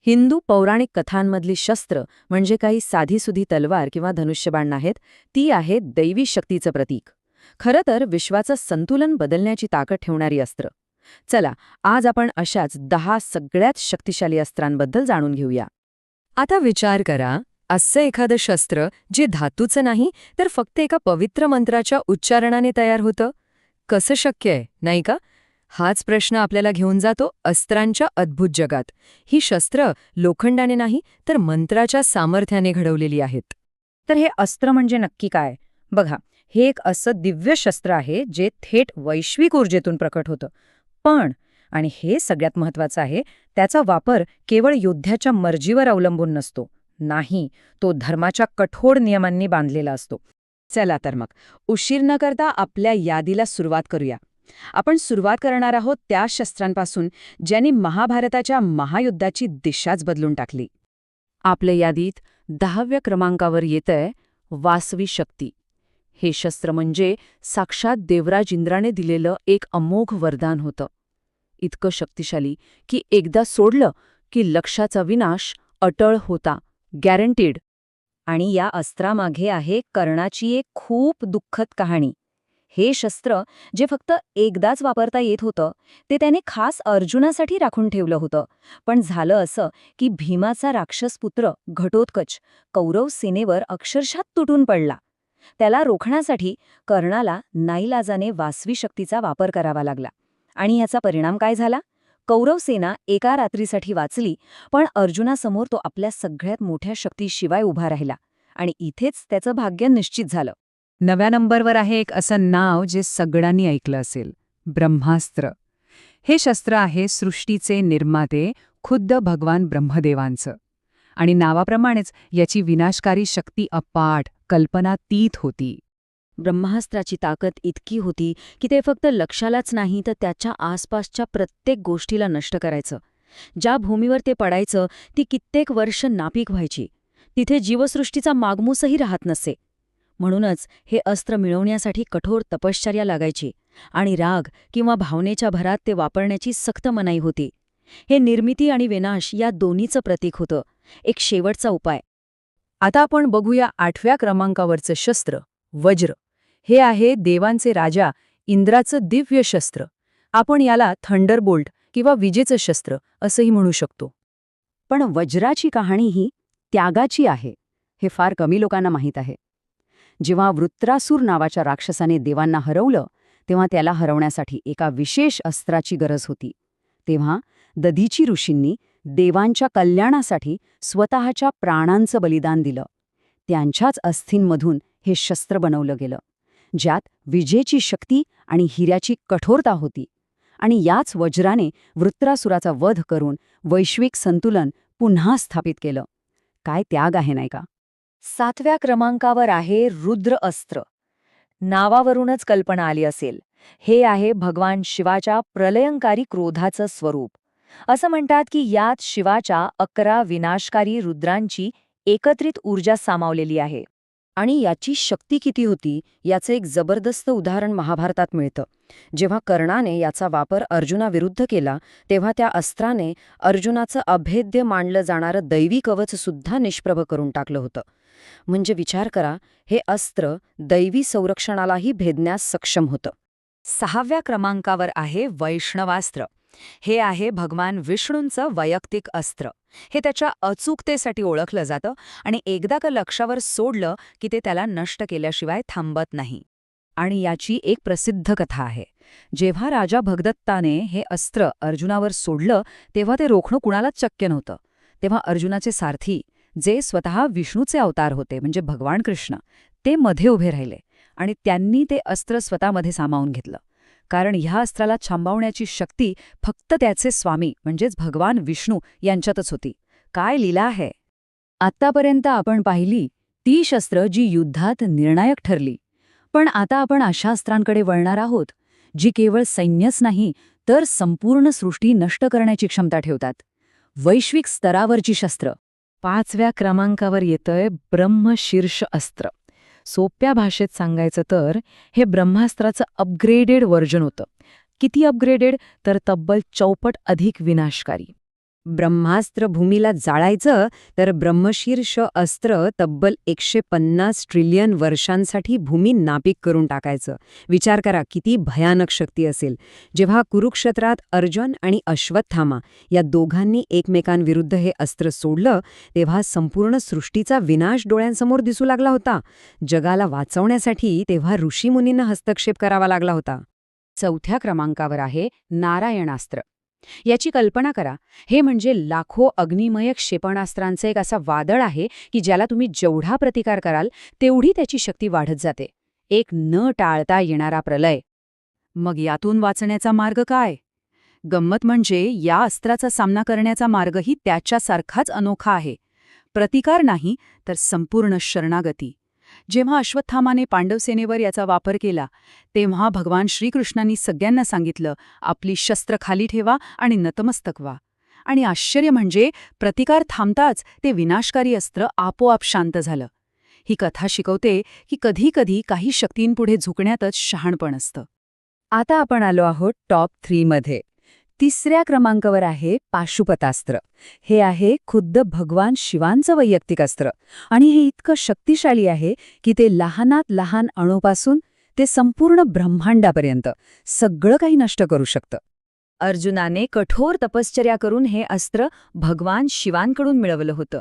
हिंदू पौराणिक कथांमधली शस्त्र म्हणजे काही साधीसुधी तलवार किंवा धनुष्यबाण नाहीत, ती आहेत दैवी शक्तीचं प्रतीक. खरं तर विश्वाचं संतुलन बदलण्याची ताकद ठेवणारी अस्त्र. चला, आज आपण अशाच 10 सगळ्यात शक्तिशाली अस्त्रांबद्दल जाणून घेऊया. आता विचार करा, असं एखादं शस्त्र जे धातूचं नाही तर फक्त एका पवित्र मंत्राच्या उच्चारणाने तयार होतं. कसं शक्य आहे, नाही का? हाच प्रश्न आपल्याला घेऊन जातो अस्त्रांच्या अद्भुत जगात. ही शस्त्र लोखंडाने नाही तर मंत्राच्या सामर्थ्याने घडवलेली आहेत. तर हे अस्त्र म्हणजे नक्की काय? बघा, हे एक असं दिव्य शस्त्र आहे जे थेट वैश्विक ऊर्जेतून प्रकट होतं. पण, आणि हे सगळ्यात महत्त्वाचं आहे, त्याचा वापर केवळ योद्ध्याच्या मर्जीवर अवलंबून नसतो. नाही, तो धर्माच्या कठोर नियमांनी बांधलेला असतो. चला तर मग, उशीर न करता आपल्या यादीला सुरुवात करूया. आपण सुरुवात करणार आहोत त्या शस्त्रांपासून ज्यांनी महाभारताच्या महायुद्धाची दिशाच बदलून टाकली. आपल्या यादीत 10व्या क्रमांकावर येतंय वासवी शक्ती. हे शस्त्र म्हणजे साक्षात देवराज इंद्राने दिलेलं एक अमोघ वरदान होतं. इतकं शक्तिशाली की एकदा सोडलं की लक्ष्याचा विनाश अटळ होता, गॅरंटीड. आणि या अस्त्रामागे आहे कर्णाची एक खूप दुःखद कहाणी. हे शस्त्र जे फक्त एकदाच वापरता येत होतं, ते त्याने खास अर्जुनासाठी राखून ठेवलं होतं. पण झालं असं की भीमाचा राक्षस पुत्र घटोत्कच कौरव सेनेवर अक्षरशः तुटून पडला. त्याला रोखण्यासाठी कर्णाला नाईलाजाने वासवी शक्तीचा वापर करावा लागला. आणि याचा परिणाम काय झाला? कौरव सेना एका रात्रीसाठी वाचली, पण अर्जुनासमोर तो आपल्या सगळ्यात मोठ्या शक्तीशिवाय उभा राहिला. आणि इथेच त्याचं भाग्य निश्चित झालं. 9व्या नंबरवर आहे एक असं नाव जे सगळ्यांनी ऐकलं असेल, ब्रह्मास्त्र. हे शस्त्र आहे सृष्टीचे निर्माते खुद्द भगवान ब्रह्मदेवांचं. आणि नावाप्रमाणेच याची विनाशकारी शक्ती अपाट, कल्पनातीत होती. ब्रह्मास्त्राची ताकद इतकी होती की ते फक्त लक्ष्यालाच नाही तर त्याच्या आसपासच्या प्रत्येक गोष्टीला नष्ट करायचं. ज्या भूमीवर ते पडायचं ती कित्येक वर्ष नापीक व्हायची. तिथे जीवसृष्टीचा मागमूसही राहत नसे. म्हणूनच हे अस्त्र मिळवण्यासाठी कठोर तपश्चर्या लागायची आणि राग किंवा भावनेच्या भरात ते वापरण्याची सक्त मनाई होती. हे निर्मिती आणि विनाश या दोन्हीचं प्रतीक होतं, एक शेवटचा उपाय. आता आपण बघूया 8व्या क्रमांकावरचं शस्त्र, वज्र. हे आहे देवांचे राजा इंद्राचं दिव्य शस्त्र. आपण याला थंडरबोल्ट किंवा विजेचं शस्त्र असंही म्हणू शकतो. पण वज्राची कहाणी ही त्यागाची आहे, हे फार कमी लोकांना माहीत आहे. जेव्हा वृत्रासूर नावाच्या राक्षसाने देवांना हरवलं, तेव्हा त्याला हरवण्यासाठी एका विशेष अस्त्राची गरज होती. तेव्हा दधीची ऋषींनी देवांच्या कल्याणासाठी स्वतःच्या प्राणांचं बलिदान दिलं. त्यांच्याच अस्थींमधून हे शस्त्र बनवलं गेलं, ज्यात विजेची शक्ती आणि हिऱ्याची कठोरता होती. आणि याच वज्राने वृत्रासुराचा वध करून वैश्विक संतुलन पुन्हा स्थापित केलं. काय त्याग आहे, नाही का? 7व्या क्रमांकावर आहे रुद्र अस्त्र. नावावरूनच कल्पना आली असेल, हे आहे भगवान शिवाच्या प्रलयंकारी क्रोधाचं स्वरूप. असं म्हणतात की यात शिवाच्या 11 विनाशकारी रुद्रांची एकत्रित ऊर्जा सामावलेली आहे. आणि याची शक्ती किती होती याचं एक जबरदस्त उदाहरण महाभारतात मिळतं. जेव्हा कर्णाने याचा वापर अर्जुनाविरुद्ध केला, तेव्हा त्या अस्त्राने अर्जुनाचं अभेद्य मानलं जाणारं दैवी कवच सुद्धा निष्प्रभ करून टाकलं होतं. म्हणजे विचार करा, हे अस्त्र दैवी संरक्षणालाही भेदण्यास सक्षम होतं. 6व्या क्रमांकावर आहे वैष्णवास्त्र. हे आहे भगवान विष्णूंचं वैयक्तिक अस्त्र. हे त्याच्या अचूकतेसाठी ओळखलं जातं आणि एकदा का लक्ष्यावर सोडलं की ते त्याला नष्ट केल्याशिवाय थांबत नाही. आणि याची एक प्रसिद्ध कथा आहे. जेव्हा राजा भगदत्ताने हे अस्त्र अर्जुनावर सोडलं, तेव्हा ते रोखणं कुणालाच शक्य नव्हतं. तेव्हा अर्जुनाचे सारथी, जे स्वतः विष्णूचे अवतार होते म्हणजे भगवान कृष्ण, ते मध्ये उभे राहिले आणि त्यांनी ते अस्त्र स्वतःमध्ये सामावून घेतलं. कारण ह्या अस्त्राला थांबवण्याची शक्ती फक्त त्याचे स्वामी म्हणजेच भगवान विष्णू यांच्यातच होती. काय लीला आहे! आत्तापर्यंत आपण पाहिली ती शस्त्र जी युद्धात निर्णायक ठरली. पण आता आपण अशा अस्त्रांकडे वळणार आहोत जी केवळ सैन्यच नाही तर संपूर्ण सृष्टी नष्ट करण्याची क्षमता ठेवतात. वैश्विक स्तरावरची शस्त्र. 5व्या क्रमांकावर येतंय ब्रह्मशीर्ष अस्त्र. सोप्या भाषेत सांगायचं तर हे ब्रह्मास्त्राचं अपग्रेडेड व्हर्जन होतं. किती अपग्रेडेड? तर तब्बल 4 पट अधिक विनाशकारी. ब्रह्मास्त्र भूमीला जाळायचं तर ब्रह्मशीर्ष अस्त्र तब्बल 150 ट्रिलियन वर्षांसाठी भूमी नापीक करून टाकायचं. विचार करा किती भयानक शक्ती असेल. जेव्हा कुरुक्षेत्रात अर्जुन आणि अश्वत्थामा या दोघांनी एकमेकांविरुद्ध हे अस्त्र सोडलं तेव्हा संपूर्ण सृष्टीचा विनाश डोळ्यांसमोर दिसू लागला होता. जगाला वाचवण्यासाठी तेव्हा ऋषीमुनींना हस्तक्षेप करावा लागला होता. 4थ्या क्रमांकावर आहे नारायणास्त्र. याची कल्पना करा, हे म्हणजे लाखो अग्निमय क्षेपणास्त्रांचं एक असं वादळ आहे की ज्याला तुम्ही जेवढा प्रतिकार कराल तेवढी त्याची शक्ती वाढत जाते. एक न टाळता येणारा प्रलय. मग यातून वाचण्याचा मार्ग काय? गंमत म्हणजे या अस्त्राचा सामना करण्याचा मार्गही त्याच्यासारखाच अनोखा आहे. प्रतिकार नाही तर संपूर्ण शरणागती. जेव्हा अश्वत्थामाने पांडवसेनेवर याचा वापर केला तेव्हा भगवान श्रीकृष्णांनी सगळ्यांना सांगितलं, आपली शस्त्र खाली ठेवा आणि नतमस्तक व्हा. आणि आश्चर्य म्हणजे प्रतिकार थांबताच ते विनाशकारी अस्त्र आपोआप शांत झालं. ही कथा शिकवते की कधीकधी काही शक्तींपुढे झुकण्यातच शहाणपण असतं. आता आपण आलो आहोत टॉप 3 मध्ये. 3ऱ्या क्रमांकावर आहे पाशुपतास्त्र. हे आहे खुद्द भगवान शिवांचं वैयक्तिक अस्त्र आणि हे इतकं शक्तिशाली आहे की ते लहानात लहान अणूपासून ते संपूर्ण ब्रह्मांडापर्यंत सगळं काही नष्ट करू शकतं. अर्जुनाने कठोर तपश्चर्या करून हे अस्त्र भगवान शिवांकडून मिळवलं होतं.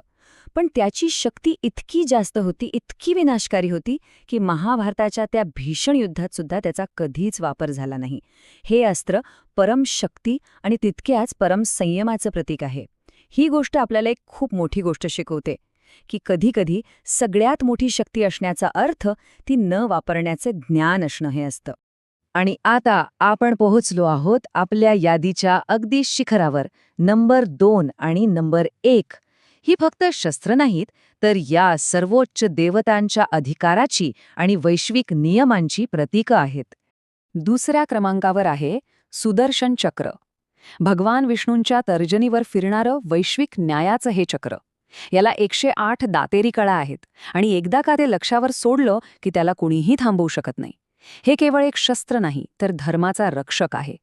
पण त्याची शक्ती इतकी जास्त होती, इतकी विनाशकारी होती की महाभारताच्या त्या भीषण युद्धात सुद्धा त्याचा कधीच वापर झाला नाही. हे अस्त्र परम शक्ती आणि तितक्याच परम संयमाचं प्रतीक आहे. ही गोष्ट आपल्याला एक खूप मोठी गोष्ट शिकवते की कधीकधी सगळ्यात मोठी शक्ती असण्याचा अर्थ ती न वापरण्याचे ज्ञान असणं हे असतं. आणि आता आपण पोहोचलो आहोत आपल्या यादीच्या अगदी शिखरावर. नंबर 2 आणि नंबर 1 ही फक्त शस्त्र नाहीत तर या सर्वोच्च देवतांच्या अधिकाराची आणि वैश्विक नियमांची प्रतीकं आहेत. 2ऱ्या क्रमांकावर आहे सुदर्शन चक्र. भगवान विष्णूंच्या तर्जनीवर फिरणारं वैश्विक न्यायाचं हे चक्र. याला 108 दातेरी कळा आहेत आणि एकदा का ते लक्षावर सोडलं की त्याला कुणीही थांबवू शकत नाही. हे केवळ एक शस्त्र नाही तर धर्माचा रक्षक आहे.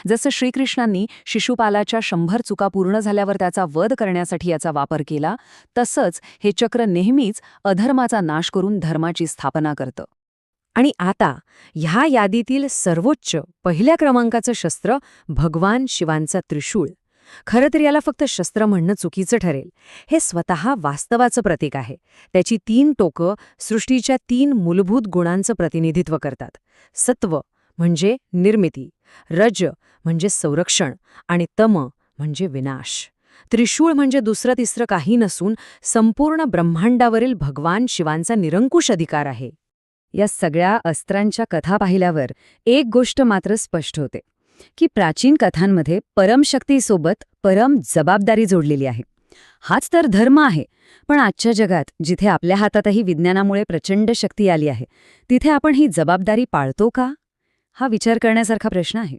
जसं श्रीकृष्णांनी शिशुपालाच्या 100 चुका पूर्ण झाल्यावर त्याचा वध करण्यासाठी याचा वापर केला, तसंच हे चक्र नेहमीच अधर्माचा नाश करून धर्माची स्थापना करतं. आणि आता ह्या यादीतील सर्वोच्च 1ल्या क्रमांकाचं शस्त्र भगवान शिवांचा त्रिशूळ. खरं तर याला फक्त शस्त्र म्हणणं चुकीचं ठरेल. हे स्वतः वास्तवाचं प्रतीक आहे. त्याची 3 टोकं सृष्टीच्या 3 मूलभूत गुणांचं प्रतिनिधित्व करतात. सत्व म्हणजे निर्मिती, रज म्हणजे संरक्षण आणि तम म्हणजे विनाश. त्रिशूळ म्हणजे दुसरं तिसरं काही नसून संपूर्ण ब्रह्मांडावरील भगवान शिवांचा निरंकुश अधिकार आहे. या सगळ्या अस्त्रांच्या कथा पाहिल्यावर एक गोष्ट मात्र स्पष्ट होते की प्राचीन कथांमध्ये परमशक्तीसोबत परम जबाबदारी जोडलेली आहे. हाच तर धर्म आहे. पण आजच्या जगात जिथे आपल्या हातातही विज्ञानामुळे प्रचंड शक्ती आली आहे, तिथे आपण ही जबाबदारी पाळतो का? हा विचार करण्यासारखा प्रश्न आहे.